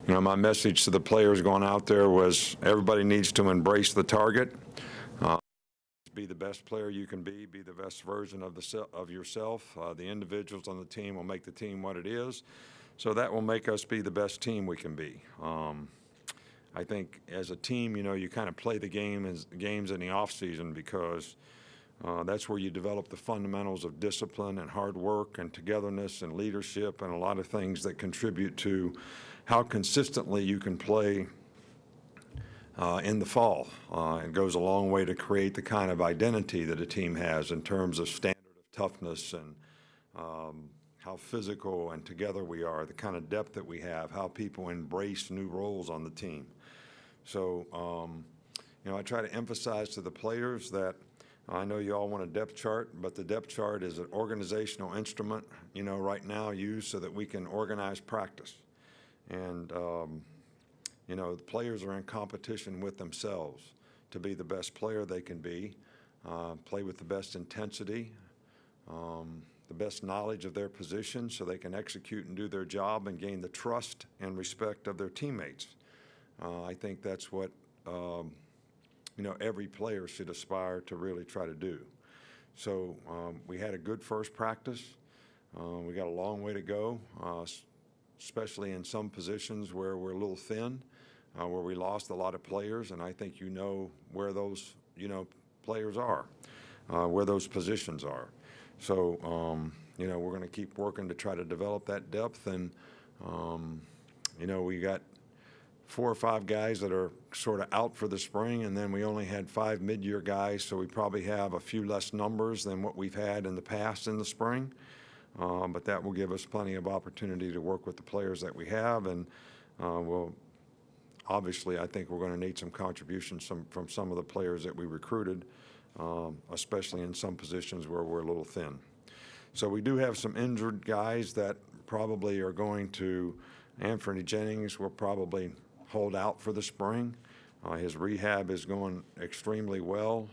My message to the players going out there was everybody needs to embrace the target. Be the best player you can be the best version of yourself. The individuals on the team will make the team what it is, so that will make us be the best team we can be. I think as a team, you kind of play the games in the off season because that's where you develop the fundamentals of discipline and hard work and togetherness and leadership and a lot of things that contribute to how consistently you can play in the fall. It goes a long way to create the kind of identity that a team has in terms of standard of toughness and how physical and together we are, the kind of depth that we have, how people embrace new roles on the team. So, I try to emphasize to the players that I know you all want a depth chart, but the depth chart is an organizational instrument, right now used so that we can organize practice. And, the players are in competition with themselves to be the best player they can be, play with the best intensity, the best knowledge of their position so they can execute and do their job and gain the trust and respect of their teammates. I think that's what, every player should aspire to really try to do. So we had a good first practice. We got a long way to go, especially in some positions where we're a little thin, where we lost a lot of players, and I think where those, players are, where those positions are. So, we're going to keep working to try to develop that depth, and, we got 4 or 5 guys that are sort of out for the spring, and then we only had 5 mid-year guys, so we probably have a few less numbers than what we've had in the past in the spring. But that will give us plenty of opportunity to work with the players that we have, and obviously I think we're going to need some contributions from some of the players that we recruited, especially in some positions where we're a little thin. So we do have some injured guys that probably are going to. Anthony Jennings will probably hold out for the spring. His rehab is going extremely well,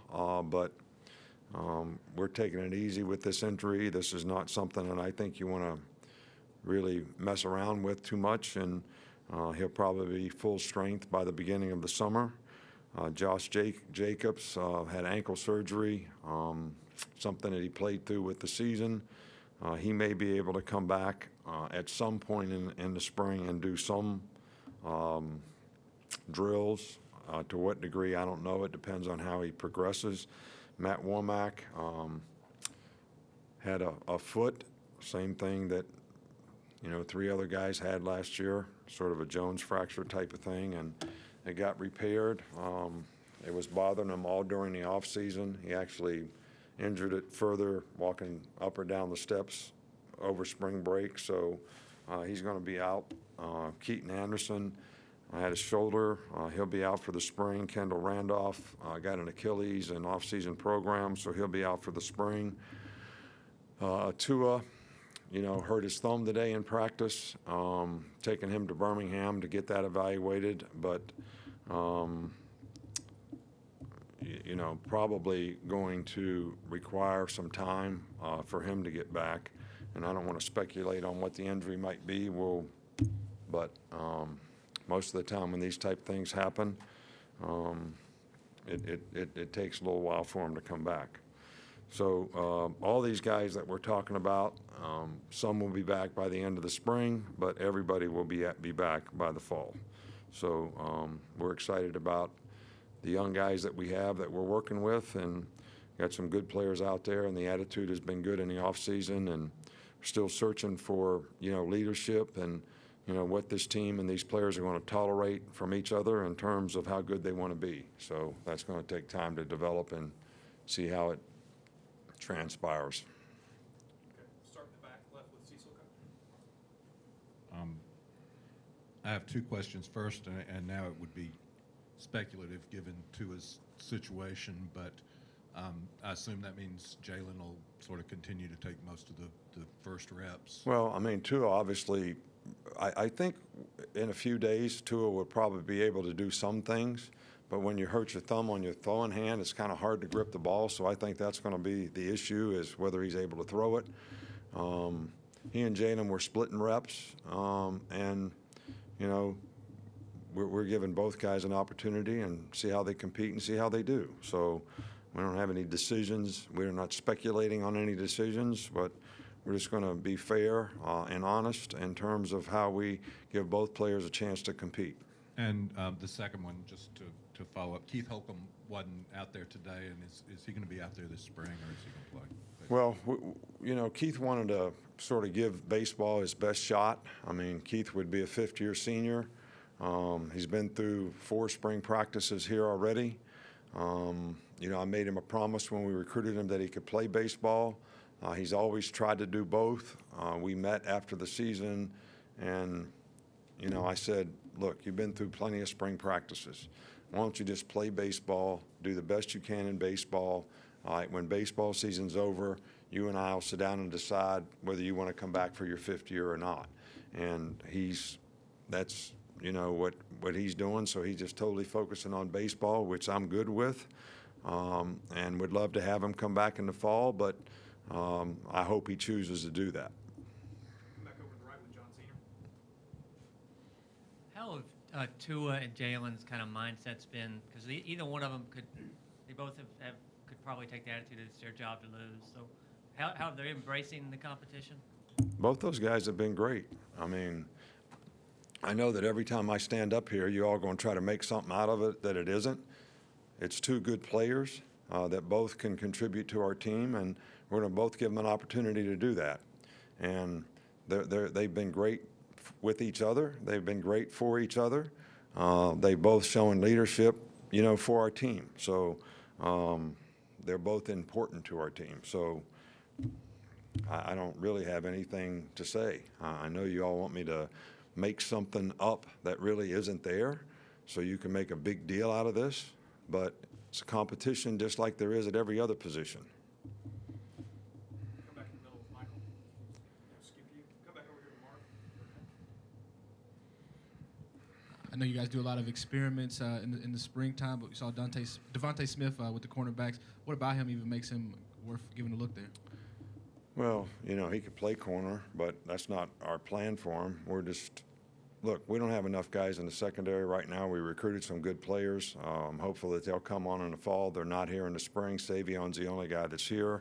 but we're taking it easy with this injury. This is not something that I think you want to really mess around with too much, and he'll probably be full strength by the beginning of the summer. Josh Jacobs had ankle surgery, something that he played through with the season. He may be able to come back at some point in the spring and do some drills. To what degree, I don't know. It depends on how he progresses. Matt Womack had a foot, same thing that 3 other guys had last year, sort of a Jones fracture type of thing, and it got repaired. It was bothering him all during the off season. He actually injured it further walking up or down the steps over spring break, so he's going to be out. Keaton Anderson had a shoulder. He'll be out for the spring. Kendall Randolph got an Achilles in off-season program, so he'll be out for the spring. Tua, hurt his thumb today in practice, taking him to Birmingham to get that evaluated, but probably going to require some time for him to get back. And I don't want to speculate on what the injury might be. But most of the time when these type things happen, it takes a little while for him to come back. So all these guys that we're talking about, some will be back by the end of the spring, but everybody will be back by the fall. So we're excited about the young guys that we have that we're working with, and got some good players out there, and the attitude has been good in the off season, and we're still searching for leadership and what this team and these players are going to tolerate from each other in terms of how good they want to be. So that's going to take time to develop and see how it transpires. Okay. Start in the back left with Cecil. I have 2 questions. First, and now it would be speculative given Tua's situation, but I assume that means Jalen will sort of continue to take most of the first reps. Well, Tua obviously, I think in a few days Tua will probably be able to do some things, but when you hurt your thumb on your throwing hand, it's kind of hard to grip the ball, so I think that's going to be the issue, is whether he's able to throw it. He and Jalen were splitting reps, and we're giving both guys an opportunity and see how they compete and see how they do. So we don't have any decisions. We're not speculating on any decisions, but we're just going to be fair and honest in terms of how we give both players a chance to compete. And the second one, just to follow up, Keith Holcomb wasn't out there today, and is he going to be out there this spring, or is he going to play? Well, Keith wanted to sort of give baseball his best shot. I mean, Keith would be a fifth-year senior. He's been through 4 spring practices here already. I made him a promise when we recruited him that he could play baseball. He's always tried to do both. We met after the season, and, I said, look, you've been through plenty of spring practices. Why don't you just play baseball, do the best you can in baseball? All right, when baseball season's over, you and I will sit down and decide whether you want to come back for your 5th year or not. And that's what he's doing. So he's just totally focusing on baseball, which I'm good with, and would love to have him come back in the fall. But I hope he chooses to do that. Come back over to the right with John Cena. How have Tua and Jalen's kind of mindsets been? Because either one of them they both could probably take the attitude it's their job to lose. So how have they embracing the competition? Both those guys have been great. I mean, I know that every time I stand up here, you're all going to try to make something out of it that it isn't. It's 2 good players that both can contribute to our team, and we're going to both give them an opportunity to do that. And they've been great with each other. They've been great for each other. They've both shown leadership, for our team. So they're both important to our team. So I don't really have anything to say. I know you all want me to make something up that really isn't there so you can make a big deal out of this, but it's a competition just like there is at every other position. Come back in the middle with Michael. Skip you. Come back over here to Mark. I know you guys do a lot of experiments in the springtime, but we saw Devontae Smith with the cornerbacks. What about him even makes him worth giving a look there? Well, he could play corner, but that's not our plan for him. We don't have enough guys in the secondary right now. We recruited some good players. I'm hopeful that they'll come on in the fall. They're not here in the spring. Savion's the only guy that's here.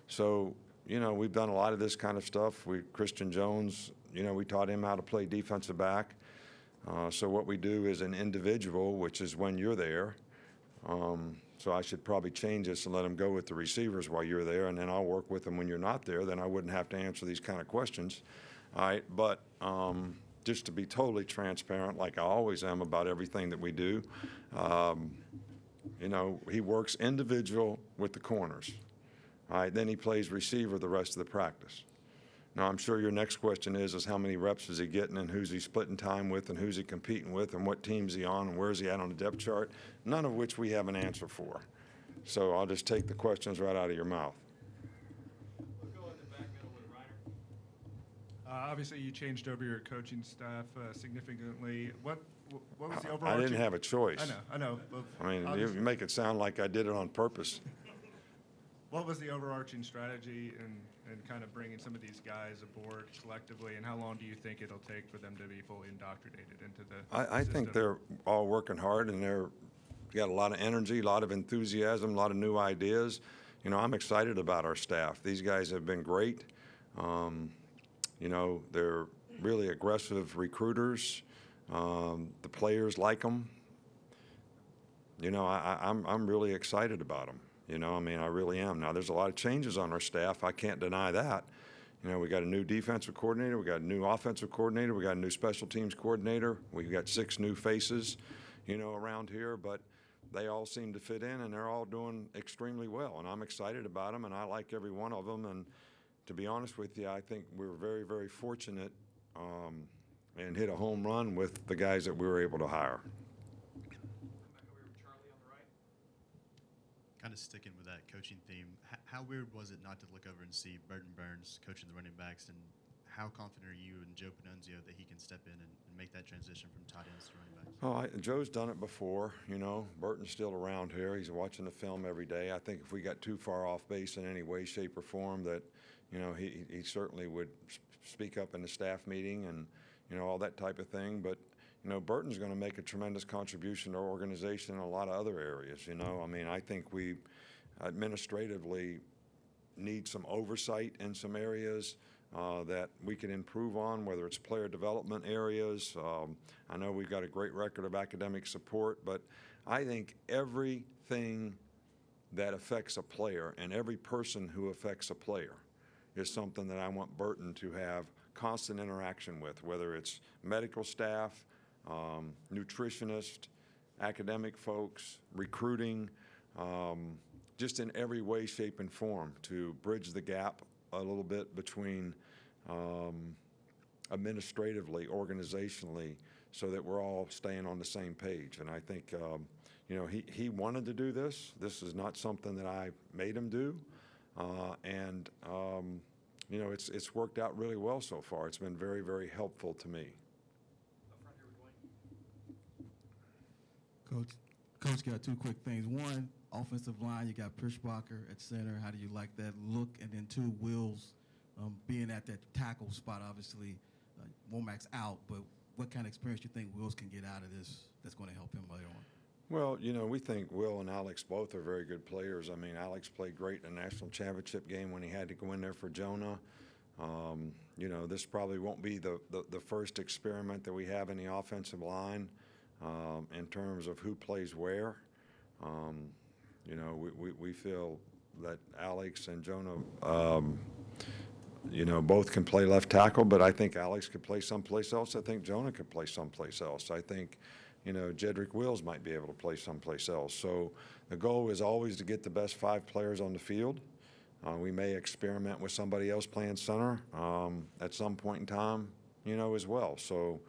So, we've done a lot of this kind of stuff. Christian Jones, we taught him how to play defensive back. So what we do is an individual, which is when you're there. So I should probably change this and let him go with the receivers while you're there, and then I'll work with them when you're not there. Then I wouldn't have to answer these kind of questions. All right, but just to be totally transparent, like I always am about everything that we do, he works individual with the corners. All right, then he plays receiver the rest of the practice. Now, I'm sure your next question is how many reps is he getting and who's he splitting time with and who's he competing with and what team's he on and where's he at on the depth chart, none of which we have an answer for. So I'll just take the questions right out of your mouth. We'll go in the back middle with Ryder. Obviously, you changed over your coaching staff significantly. What was the overall? I didn't have a choice. I know. I mean, you make it sound like I did it on purpose. What was the overarching strategy in kind of bringing some of these guys aboard collectively, and how long do you think it'll take for them to be fully indoctrinated into the I think they're all working hard, and they're got a lot of energy, a lot of enthusiasm, a lot of new ideas. I'm excited about our staff. These guys have been great. They're really aggressive recruiters. The players like them. I'm really excited about them. I really am. Now, there's a lot of changes on our staff. I can't deny that. We got a new defensive coordinator. We got a new offensive coordinator. We got a new special teams coordinator. We've got 6 new faces, around here. But they all seem to fit in, and they're all doing extremely well. And I'm excited about them, and I like every one of them. And to be honest with you, I think we're very, very fortunate and hit a home run with the guys that we were able to hire. Come back over here with Charlie on the right. Kind of sticking with that coaching theme, how weird was it not to look over and see Burton Burns coaching the running backs, and how confident are you in Joe Panunzio that he can step in and make that transition from tight ends to running backs? Joe's done it before. Burton's still around here. He's watching the film every day. I think if we got too far off base in any way, shape, or form, that he certainly would speak up in the staff meeting and all that type of thing. But Burton's going to make a tremendous contribution to our organization in a lot of other areas. I mean, I think we administratively need some oversight in some areas that we can improve on, whether it's player development areas. I know we've got a great record of academic support, but I think everything that affects a player and every person who affects a player is something that I want Burton to have constant interaction with, whether it's medical staff, nutritionists, academic folks, recruiting, just in every way, shape, and form to bridge the gap a little bit between administratively, organizationally, so that we're all staying on the same page. And I think, he wanted to do this. This is not something that I made him do. It's worked out really well so far. It's been very, very helpful to me. Up front here with Dwayne. Coach, got two quick things. One, offensive line, you got Pirschbacher at center. How do you like that look? And then two, Wills being at that tackle spot, obviously. Womack's out, but what kind of experience do you think Wills can get out of this that's going to help him later on? Well, we think Will and Alex both are very good players. I mean, Alex played great in a national championship game when he had to go in there for Jonah. This probably won't be the first experiment that we have in the offensive line in terms of who plays where. We feel that Alex and Jonah, both can play left tackle, but I think Alex could play someplace else. I think Jonah could play someplace else. I think, Jedrick Wills might be able to play someplace else. So the goal is always to get the best 5 players on the field. We may experiment with somebody else playing center at some point in time, as well. So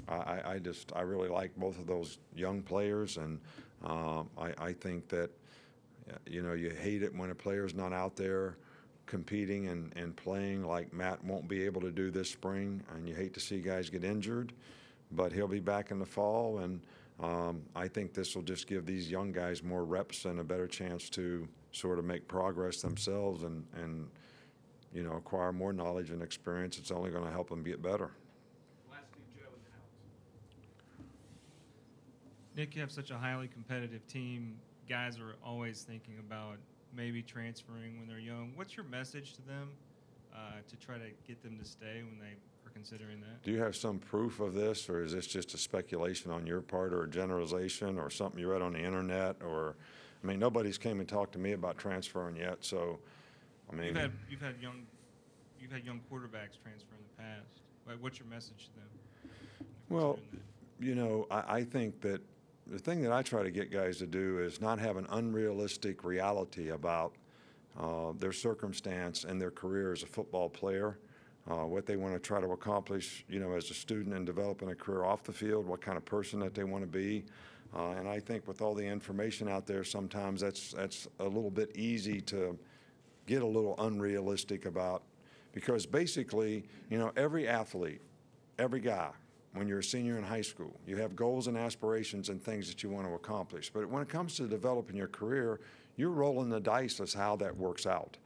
I really like both of those young players, and I think that, you hate it when a player's not out there competing and playing like Matt won't be able to do this spring, and you hate to see guys get injured, but he'll be back in the fall, and I think this will just give these young guys more reps and a better chance to sort of make progress themselves and acquire more knowledge and experience. It's only going to help them get better. Last two, Joe and Alex. Nick, you have such a highly competitive team. Guys are always thinking about maybe transferring when they're young. What's your message to them to try to get them to stay when they are considering that? Do you have some proof of this, or is this just a speculation on your part, or a generalization, or something you read on the internet? Or, I mean, nobody's came and talked to me about transferring yet. So, I mean, you've had young quarterbacks transfer in the past. What's your message to them? Well, I think that the thing that I try to get guys to do is not have an unrealistic reality about their circumstance and their career as a football player, what they want to try to accomplish, as a student and developing a career off the field, what kind of person that they want to be. And I think with all the information out there, sometimes that's a little bit easy to get a little unrealistic about, because basically, every athlete, every guy, when you're a senior in high school, you have goals and aspirations and things that you want to accomplish. But when it comes to developing your career, you're rolling the dice as how that works out.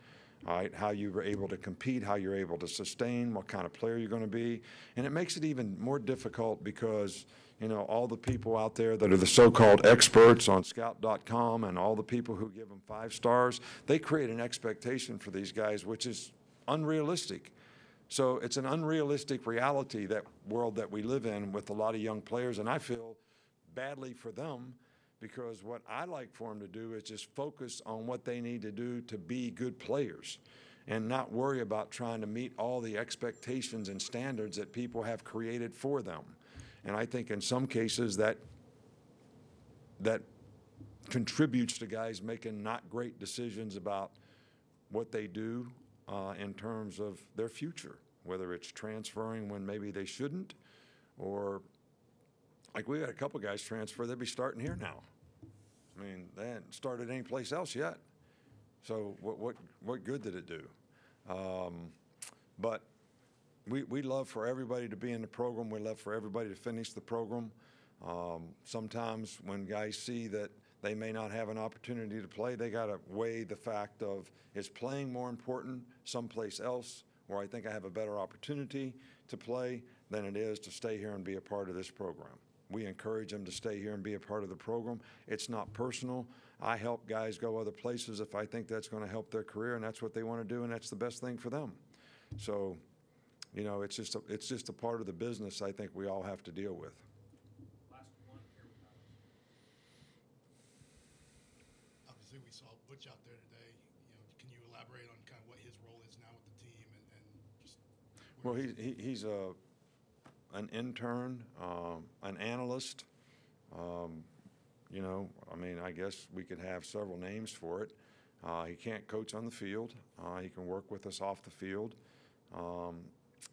All right, how you were able to compete, how you're able to sustain, what kind of player you're going to be. And it makes it even more difficult because, all the people out there that are the so-called experts on Scout.com and all the people who give them 5 stars, they create an expectation for these guys which is unrealistic. So it's an unrealistic reality, that world that we live in with a lot of young players, and I feel badly for them, because what I like for them to do is just focus on what they need to do to be good players and not worry about trying to meet all the expectations and standards that people have created for them. And I think in some cases that contributes to guys making not great decisions about what they do in terms of their future, whether it's transferring when maybe they shouldn't, or like we had a couple guys transfer, they'd be starting here now. I mean, they hadn't started any place else yet. So what good did it do? But we love for everybody to be in the program. We love for everybody to finish the program. Sometimes when guys see that they may not have an opportunity to play, they got to weigh the fact of, is playing more important someplace else where I think I have a better opportunity to play? than it is to stay here and be a part of this program. We encourage them to stay here and be a part of the program. It's not personal. I help guys go other places if I think that's going to help their career, and that's what they want to do, and that's the best thing for them. So, you know, it's just a part of the business I think we all have to deal with. Last one here with Alex. Obviously, we saw Butch out there today. You know, can you elaborate on kind of what his role is now with the team and just? Well, he's an intern, an analyst. You know, I mean, I guess we could have several names for it. He can't coach on the field. He can work with us off the field.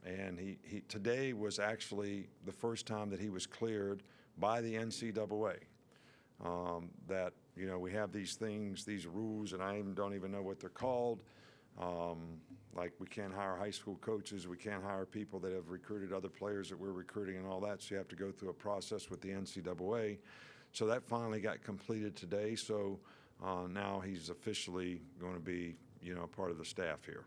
And he today was actually the first time that he was cleared by the NCAA. That, you know, we have these things, these rules, and I don't even know what they're called. Like we can't hire high school coaches. We can't hire people that have recruited other players that we're recruiting and all that. So you have to go through a process with the NCAA. So that finally got completed today. So now he's officially going to be, you know, part of the staff here.